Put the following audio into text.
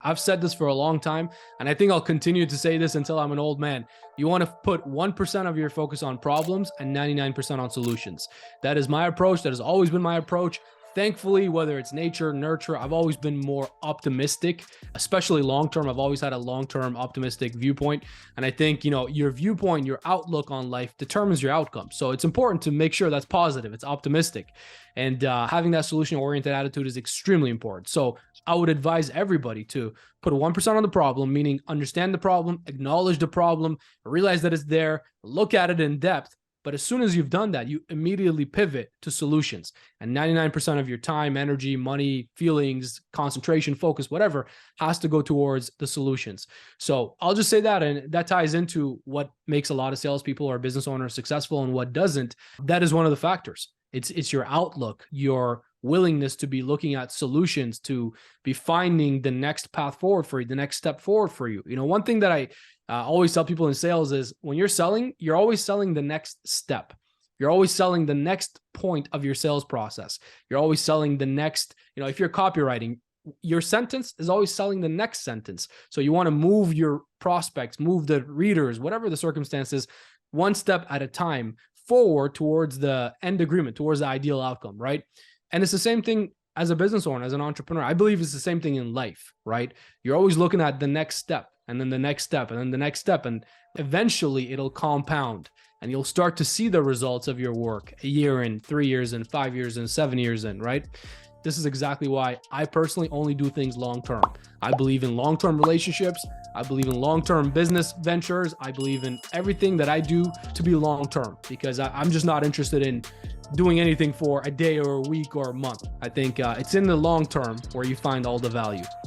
I've said this for a long time, and I think I'll continue to say this until I'm an old man. You want to put 1% of your focus on problems and 99% on solutions. That is my approach. That has always been my approach. Thankfully, whether it's nature, nurture, I've always been more optimistic, especially long-term. I've always had a long-term optimistic viewpoint. And I think, your viewpoint, your outlook on life determines your outcome. So it's important to make sure that's positive, it's optimistic. And having that solution-oriented attitude is extremely important. So I would advise everybody to put 1% on the problem, meaning understand the problem, acknowledge the problem, realize that it's there, look at it in depth. But as soon as you've done that, you immediately pivot to solutions. And 99% of your time, energy, money, feelings, concentration, focus, whatever, has to go towards the solutions. So I'll just say that, and that ties into what makes a lot of salespeople or business owners successful and what doesn't. That is one of the factors. It's your outlook, your willingness to be looking at solutions, to be finding the next path forward for you, the next step forward for you. One thing that I always tell people in sales is when you're selling, you're always selling the next step. You're always selling the next point of your sales process. You're always selling the next, if you're copywriting, your sentence is always selling the next sentence. So you want to move your prospects, move the readers, whatever the circumstances, one step at a time forward towards the end agreement, towards the ideal outcome, right? And it's the same thing as a business owner, as an entrepreneur. I believe it's the same thing in life, right? You're always looking at the next step, and then the next step, and then the next step, and eventually it'll compound and you'll start to see the results of your work a year in, 3 years in, 5 years in, 7 years in, right? This is exactly why I personally only do things long-term. I believe in long-term relationships. I believe in long-term business ventures. I believe in everything that I do to be long-term, because I'm just not interested in doing anything for a day or a week or a month. I think it's in the long term where you find all the value.